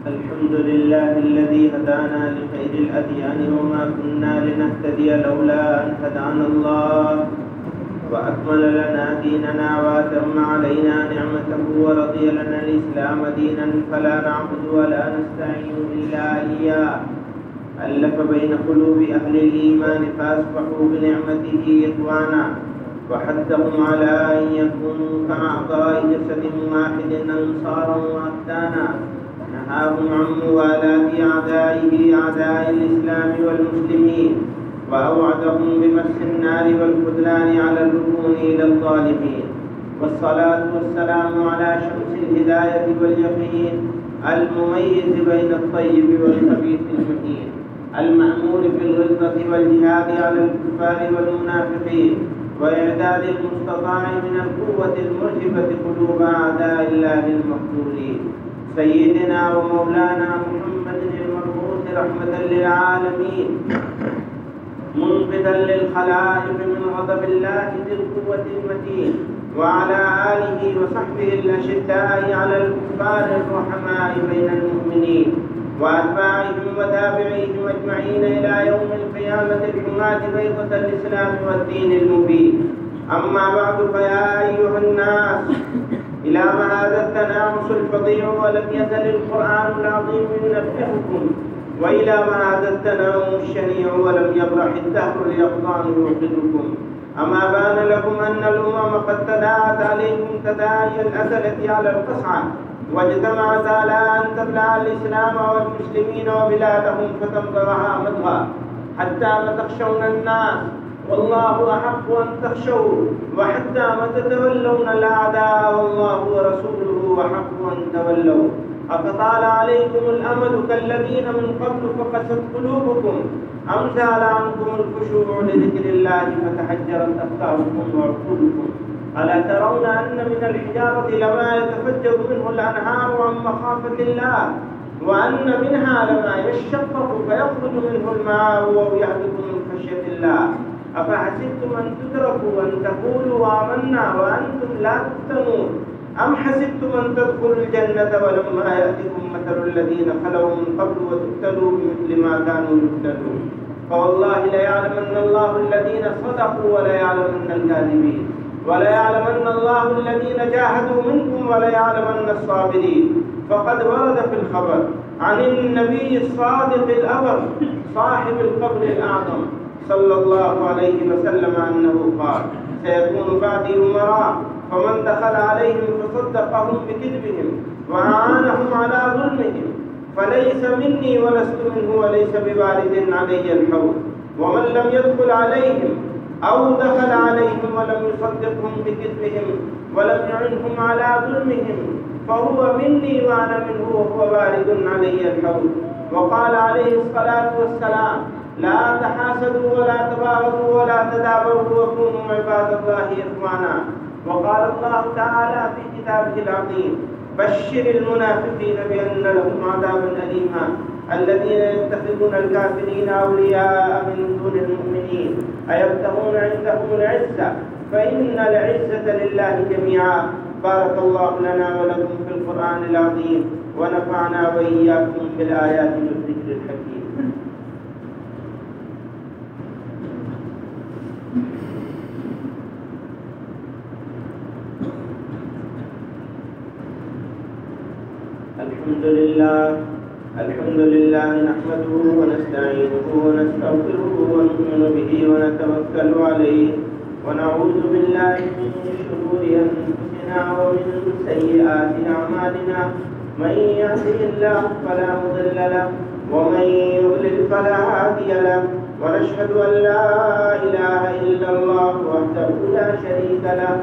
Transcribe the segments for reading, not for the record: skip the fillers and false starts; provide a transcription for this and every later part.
الحمد لله الذي هدانا لخير الأديان وما كنا لنهتدي لولا أن هدانا الله وأكمل لنا ديننا وأتم علينا نعمته ورضي لنا الإسلام دينا فلا نعبد ولا نستعين إلا إياه ألف بين قلوب أهل الإيمان فأصبحوا بنعمته إخوانا وحثهم على أن يكونوا كأعضاء جسد واحد أنصارا وأختانا نهاهم عن موالاة أعدائه أعداء الإسلام والمسلمين وأوعدهم بمس النار والخذلان على الركون إلى الظالمين والصلاة والسلام على شمس الهداية واليقين المميز بين الطيب والخبيث المهين المأمور بالغلظة والجهاد على الكفار والمنافقين وإعداد المستطاع من القوة المرهبة قلوب أعداء الله المقتولين سيدنا ومولانا محمد المبعوث رحمة للعالمين منقذا للخلائق من غضب الله ذي القوة المتين وعلى آله وصحبه الأشداء على الكفار الرحماء بين المؤمنين وأتباعهم وتابعيهم أجمعين إلى يوم القيامة الحماة بيضة الإسلام والدين المبين. أما بعد فيا أيها الناس إلى ما هذا التنافس الفظيع ولم يزل القرآن العظيم ينبهكم وإلى ما هذا التناوم الشنيع ولم يبرح الدهر اليقظان يوقظكم. أما بان لكم أن الأمم قد تداعت عليكم تداعي الأسلة على القصعة واجتمعت على أن تبلع الإسلام والمسلمين وبلادهم فتمطرها مضغا حتى ما تخشون الناس والله أحق أن تخشوا وحتى ما تتولون الأعداء والله ورسوله أحق أن تولوا. أفطال عليكم الأمل كالذين من قبل فقست قلوبكم أم زال عنكم الخشوع لذكر الله فتحجرت أفكاركم وعقولكم ألا ترون أن من الحجارة لما يتفجر منه الأنهار عن مخافة الله، وأن منها لما يشقق فيخرج منه الماء ويهبط من خشية الله؟ أفحسبتم أن تتركوا أن تقولوا آمنا وأنتم لا تفتنون؟ أم حسبتم أن تدخلوا الجنة ولما يأتكم مثل الذين خلوا من قبل وتبتلوا بمثل ما كانوا يبتلون؟ فوالله ليعلمن الله الذين صدقوا وليعلمن الكاذبين، وليعلمن الله الذين جاهدوا منكم وليعلمن الصابرين. فقد ورد في الخبر عن النبي الصادق الأبر صاحب القبر الأعظم صلى الله عليه وسلم أنه قال: سيكون بعدي أمراء، فمن دخل عليهم فصدقهم بكذبهم وأعانهم على ظلمهم فليس مني ولست منه وليس ببارد علي الحوض. ومن لم يدخل عليهم أو دخل عليهم ولم يصدقهم بكذبهم ولم يعنهم على ظلمهم فهو مني وأنا منه وهو بارد علي الحوض. وقال عليه الصلاة والسلام: لا تحاسدوا ولا تباغضوا ولا تدابروا وكونوا عباد الله إخوانا. وقال الله تعالى في كتابه العظيم: بشر المنافقين بأن لهم عذابا أليما الذين يتخذون الكافرين أولياء من دون المؤمنين أيبتغون عندهم العزة فإن العزة لله جميعا. بارك الله لنا ولكم في القرآن العظيم ونفعنا وإياكم بالآيات والذكر الحكيم. الحمد لله نحمده ونستعينه ونستغفره ونؤمن به ونتوكل عليه ونعوذ بالله من شرور أنفسنا ومن سيئات أعمالنا. من يهده الله فلا مضل له ومن يضلل فلا هادي له، ونشهد أن لا إله إلا الله وحده لا شريك له،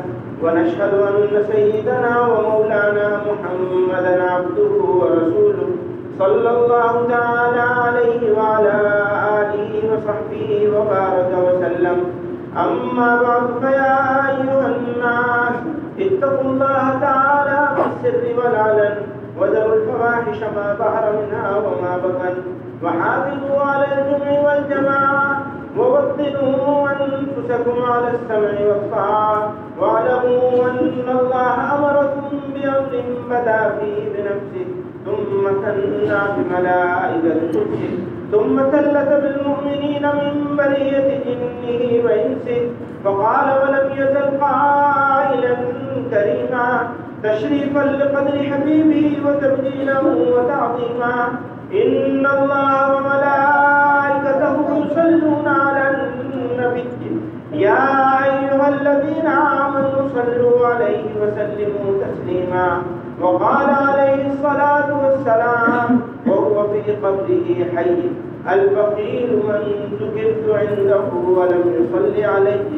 ونشهد أن سيدنا ومولانا محمدا عبده ورسوله صلى الله تعالى عليه وعلى آله وصحبه وبارك وسلم. أما بعد، فيا أيها الناس اتقوا الله تعالى في السر والعلن وذروا الفواحش ما ظهر منها وما بطن، وحافظوا على الجمع والجماعة ووطنوا أنفسكم على السمع والطاعة، واعلموا أن الله أمركم بأمر بدأ فيه بنفسه ثم ثنى بملائكته ثم ثلث بالمؤمنين من برية جنه وإنسه، فقال ولم يزل قائلا كريما تشريفا لقدر حبيبه وتبجيلا وتعظيما: إن الله وملائكته يصلون على النبي يا أيها الذين آمنوا صلوا عليه وسلموا تسليما. وقال عليه الصلاة والسلام وهو في قبره حي: البخيل من ذكرت عنده ولم يصل عليه.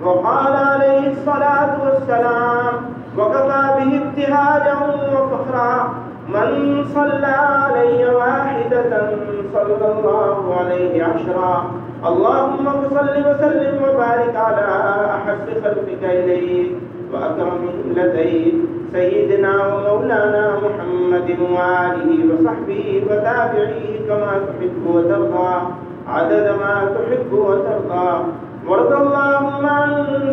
وقال عليه الصلاة والسلام: وكفى به ابتهاجا وفخرا من صلى علي واحدة صلى الله عليه عشرا. اللهم صل وسلم وبارك على أحب خلقك إليك وأكرم لديك سيدنا ومولانا محمد وآله وصحبه وتابعيه كما تحب وترضى عدد ما تحب وترضى. وارض اللهم عن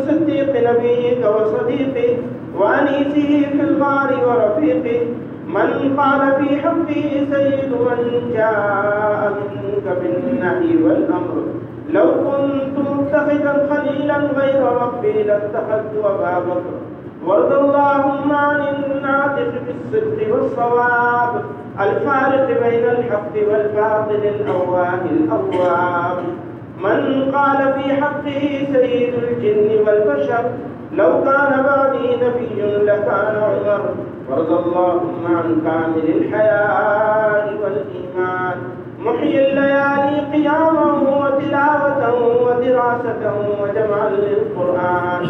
صديق نبيك وصديقه وأنيسه في الغار ورفيقه من قال في حقه سيد من جاء منك بالنهي والأمر. لو كنت متخذا خليلا غير ربي لاتخذت أبا بكر. وارض اللهم عن الناطق بالصدق والصواب الفارق بين الحق والباطل الأواه الأواب من قال في حقه سيد الجن والبشر. لو كان بعدي نبي لكان عمر. وارض اللهم عن كامل الحياء والإيمان محيي الليالي قياما وتلاوة ودراسة وجمعا للقرآن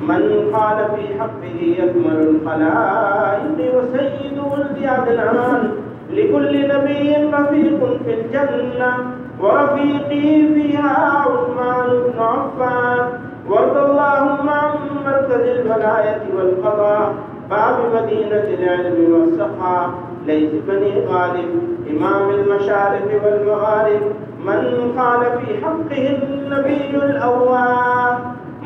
من قال في حقه أكمل الخلائق وسيد ولد عدنان. لكل نبي رفيق في الجنة ورفيقي فيها عثمان بن عفان. وارض اللهم عن مركز الولاية والقضاء، باب مدينة العلم والسخاء، ليث بني غالب، إمام المشارق والمغارب، من قال في حقه النبي الأواب،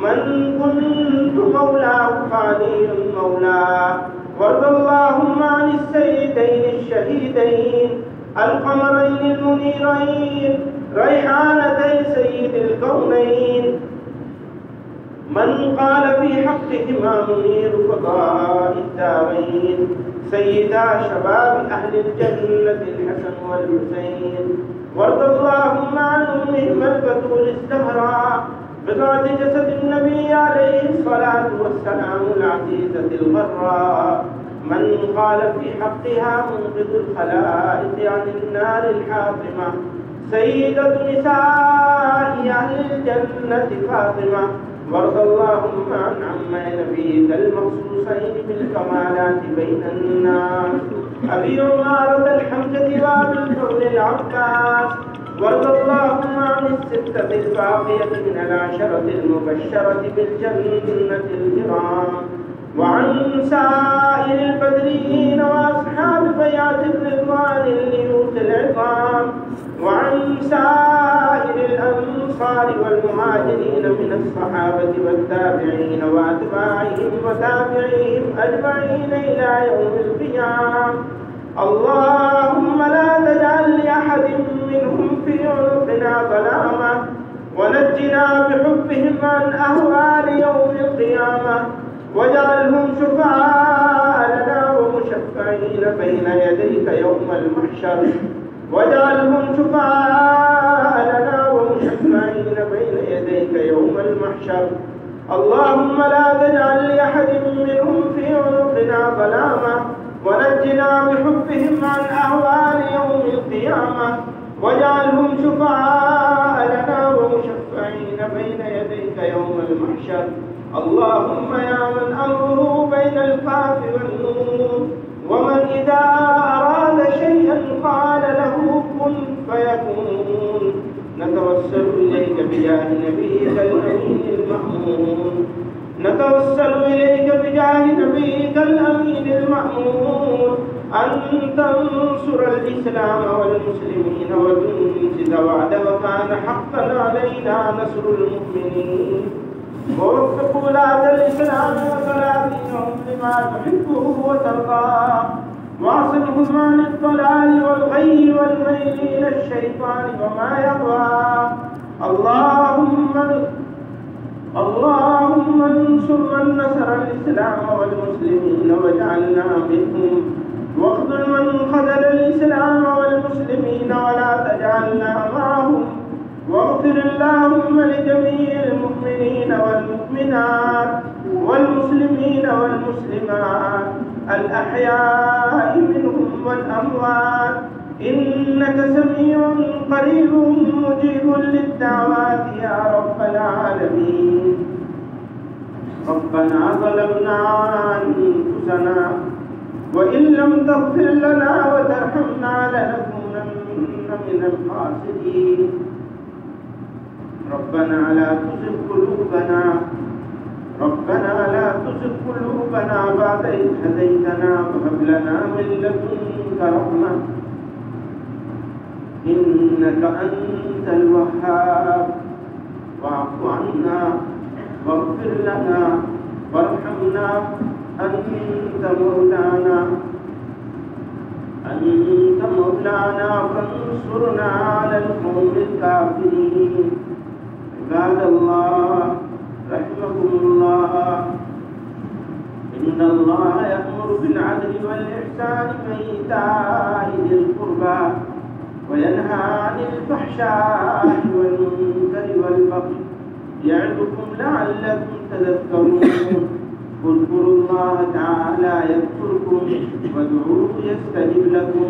من كنت مولاه فعلي مولاه. وارض اللهم عن السيدين الشهيدين القمرين المنيرين ريحانتي سيد الكونين، من قال في حقهما منير فضاء الدارين، سيدا شباب أهل الجنة الحسن والحسين. وارض اللهم عن أمهما البتول الزهراء بضعة جسد النبي عليه الصلاة والسلام العزيزة الغراء، من قال في حقها منقذ الخلائق عن النار الحاطمة، سيدة نساء أهل الجنة فاطمة. وارض اللهم عن عمي نبيك المخصوصين بالكمالات بين الناس، أبي عمارة الحمزة وأبي الفضل العباس. وارض اللهم عن الستة الباقية من العشرة المبشرة بالجنة الكرام، وعن سائر البدريين وأصحاب بيعة الرضوان الليوث العظام، وعن سائر الأنصار والمهاجرين من الصحابة والتابعين وأتباعهم وتابعيهم أجمعين إلى يوم القيامة. اللهم لا تجعل لأحد منهم في عنقنا ظلامة، ونجنا بحبهم عن أهوال يوم القيامة، واجعلهم شفعاء لنا ومشفعين بين يديك يوم المحشر، واجعلهم شفعاء لنا ومشفعين بين يديك يوم المحشر. اللهم لا تجعل لأحد منهم في عنقنا ظلامة، ونجنا بحبهم عن أهوال يوم القيامة، واجعلهم شفعاء لنا ومشفعين بين يديك يوم المحشر. اللهم يا من أمره بين الكاف والنون، ومن إذا أراد شيئا قال له كن فيكون، نتوسل إليك بجاه نبيك الأمين المأمون، نتوسل إليك بجاه نبيك الأمين المأمون أن تنصر الإسلام والمسلمين وتنجز وعدك، وكان حقا علينا نصر المؤمنين. ووفق ولاة الإسلام وسلاطينهم لما تحبه وترضاه، واعصمهم عن الضلال والغي والميل إلى الشيطان وما يهوى. اللهم انصر من نصر الإسلام والمسلمين واجعلنا منهم، واخذل من خذل الإسلام والمسلمين ولا تجعلنا معهم. واغفر اللهم لجميع المؤمنين والمؤمنات والمسلمين والمسلمات الأحياء منهم والأموات، إنك سميع قريب مجيب للدعوات يا رب العالمين. ربنا ظلمنا أنفسنا وإن لم تغفر لنا وترحمنا لنكونن من الخاسرين. ربنا لا تزغ قلوبنا، ربنا لا تزغ قلوبنا بعد إذ هديتنا وهب لنا من لدنك رحمة إنك أنت الوهاب. واعف عنا واغفر لنا وارحمنا، أنت مولانا فانصرنا على القوم الكافرين. عباد الله رحمكم الله، إن الله يأمر بالعدل والإحسان وإيتاء ذي القربى وينهى عن الفحشاء والمنكر والبغي يعظكم لعلكم تذكرون. اذكروا الله تعالى يذكركم وادعوه يستجب لكم،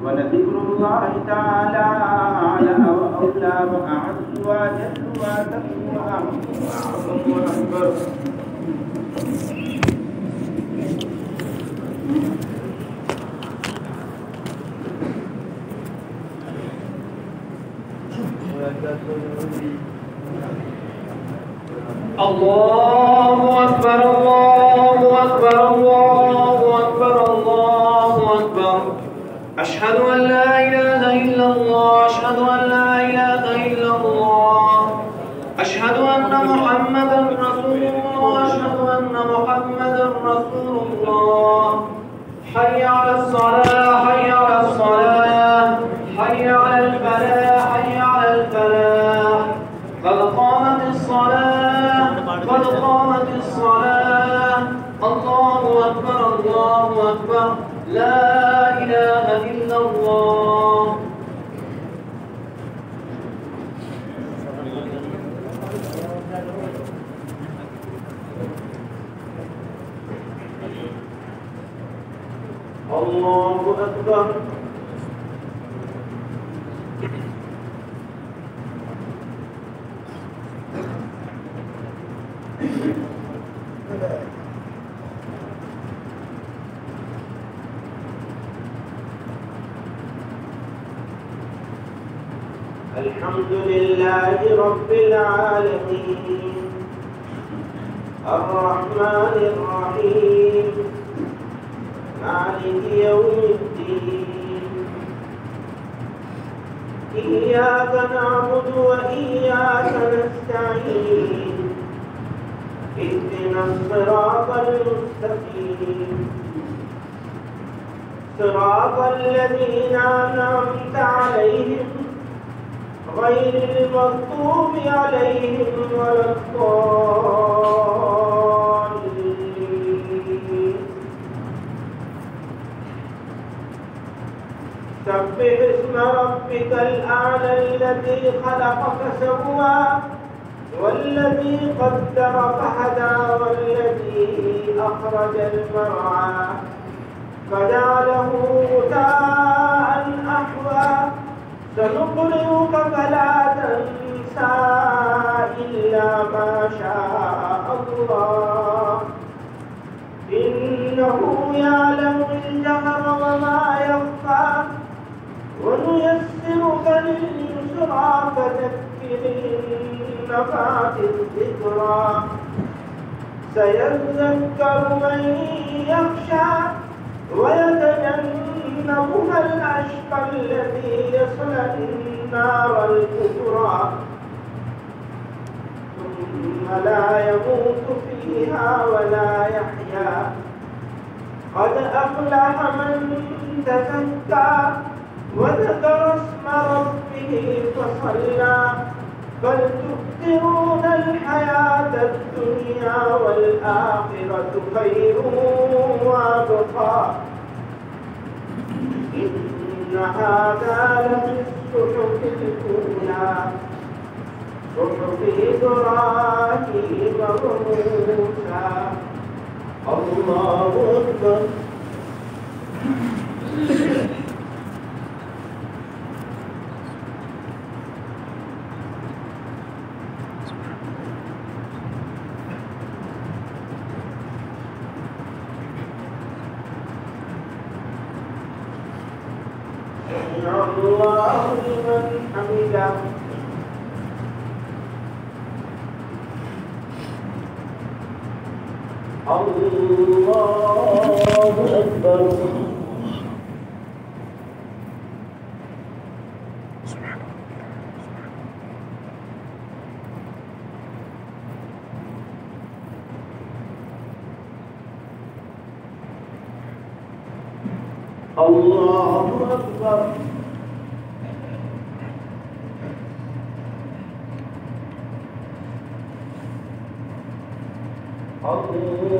ولذكر الله تعالى أعلى وأولى وأعز وأجل وأتم وأعظم وأكبر. الله أكبر. أكبر الله أكبر الله أكبر الله أكبر أشهد أن لا إله إلا الله أشهد أن لا إله إلا الله أشهد أن محمدا رسول الله أشهد أن محمدا رسول الله حي على الصلاة حي على الصلاة حي على الفلاح حي على الفلاح قد قامت الصلاة قد قامت الصلاة الله أكبر الله أكبر لا إله إلا الله الله أكبر الحمد لله رب العالمين الرحمن الرحيم مالك يوم الدين إياك نعبد وإياك نستعين اهدنا الصراط المستقيم صراط الذين أنعمت عليهم غير المغضوب عليهم ولا الضالين سبح اسم ربك الأعلى الذي خلق فسوى والذي قدر فهدى والذي أخرج المرعى فجعله غثاء أحوى سنقرئك فلا تنسى إلا ما شاء الله إنه يعلم الجهر وما يخفى ونيسرك لليسرى فذكر إن نفعت الذكرى سيذكر من يخشى ويتجنبها الأشقى الذي يصلى النار الكبرى ثم لا يموت فيها ولا يحيا قد أفلح من تزكى وذكر اسم ربه فصلى بل تؤثرون الحياة الدنيا والآخرة خير وأبقى إن هذا لفي الصحف الأولى صحف إبراهيم وموسى الله أكبر الله لمن حمده الله أكبر الله أكبر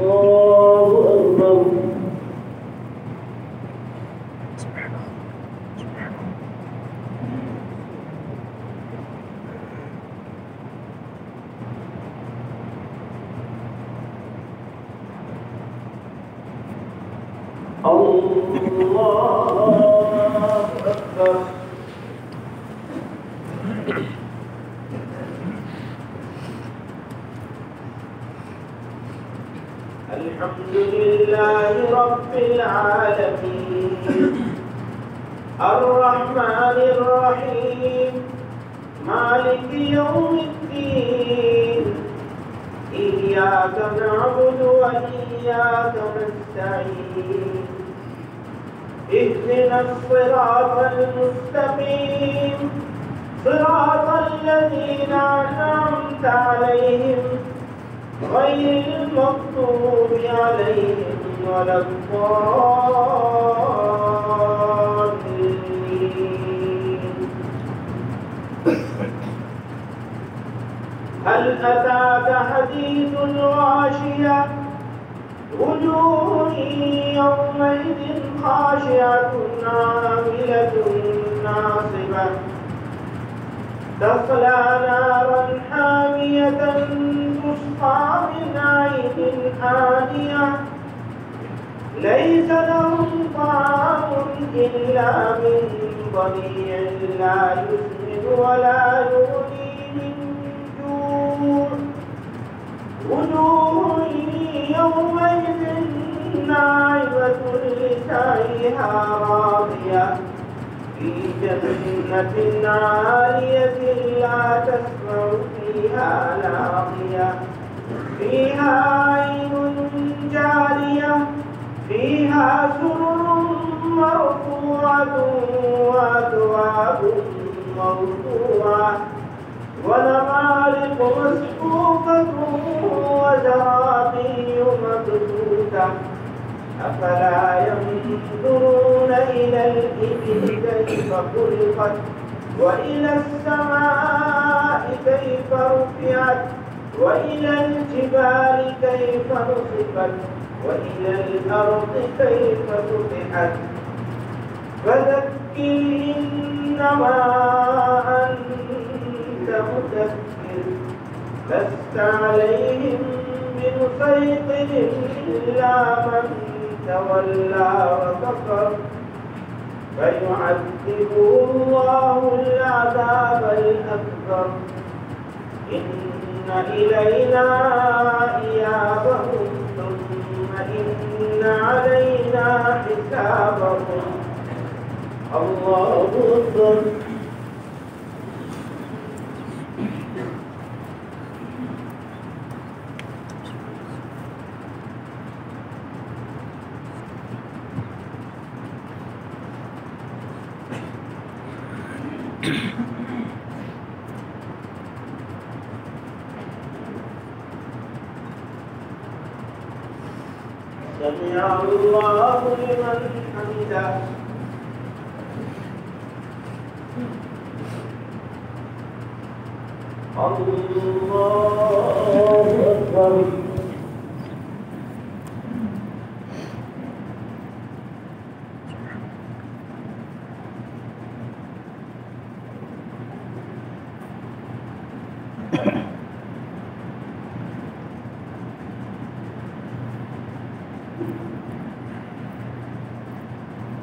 الله أكبر الحمد لله رب العالمين الرحمن الرحيم مالك يوم الدين إياك نعبد وإياك نستعين اهدنا الصراط المستقيم صراط الذين أنعمت عليهم غير المغضوب عليهم ولا الضالين. هل أتاك حديث الغاشية وجوه يومئذ خاشعة عاملة ناصبة تصلى نارا حامية تسقى من عين آنية ليس لهم طعام إلا من ضريع لا يسمن ولا يغني من جوع وجوه يومئذ ناعمة لسعيها راضية في جنة عالية لا تسمع فيها لاغية فيها عين جارية فيها سرر مرفوعة وأكواب موضوعة ونمارق مصفوفة وزرابي مبثوثة أفلا ينظرون إلى الإبل كيف خلقت وإلى السماء كيف رفعت وإلى الجبال كيف نصبت وإلى الأرض كيف سطحت فذكر إنما أنت مذكر لست عليهم بمسيطر إلا من تولى وكفر فيعذبه الله العذاب الأكبر إن إلينا إيابهم ثم إن علينا حسابهم. الله أكبر. سمع الله لمن حمده. الله أكبر.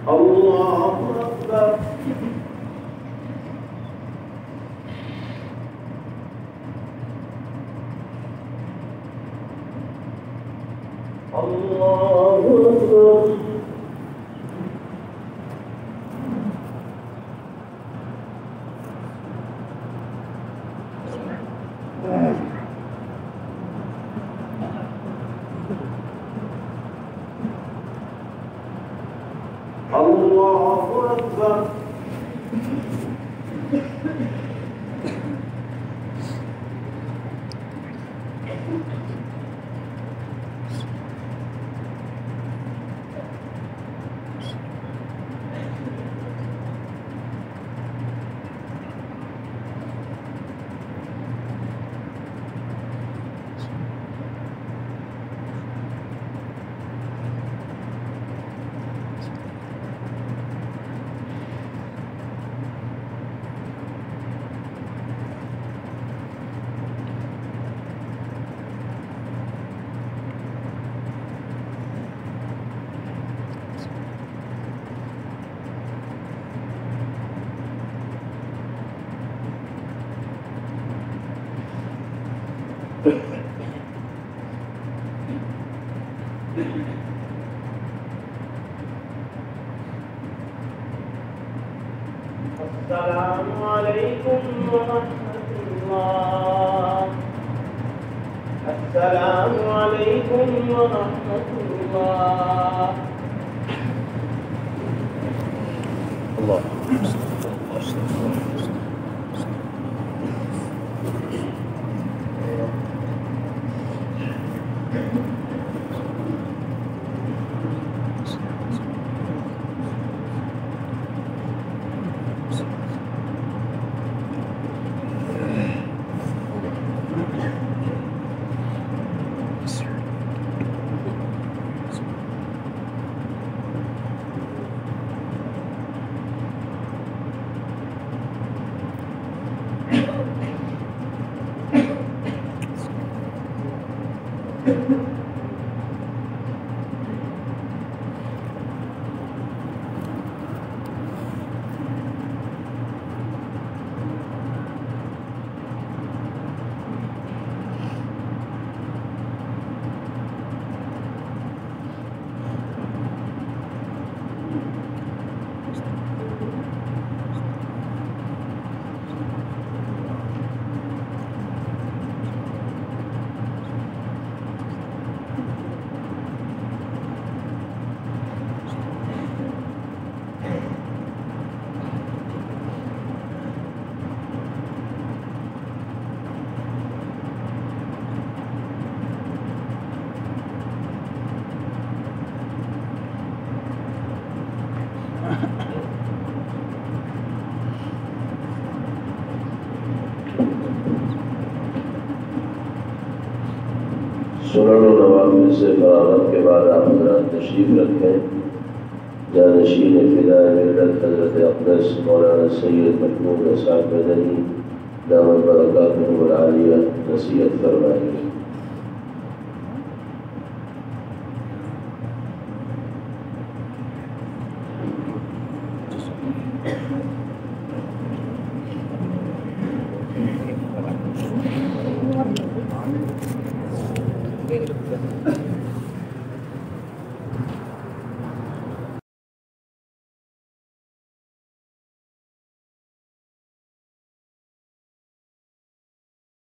الله أكبر. الله أكبر. الله أكبر. السلام عليكم ورحمة الله. السلام عليكم ورحمة الله. الله. सुनन और नवाफिल से फरागत के बाद आप हज़रात तशरीफ़ रखें। जानशीन फ़िदाए मिल्लत हज़रत अक़दस मौलाना सैयद महमूद असाद मदनी दामत बरकातुहु वल आलिया नसीहत फरमाएंगे। Thank you.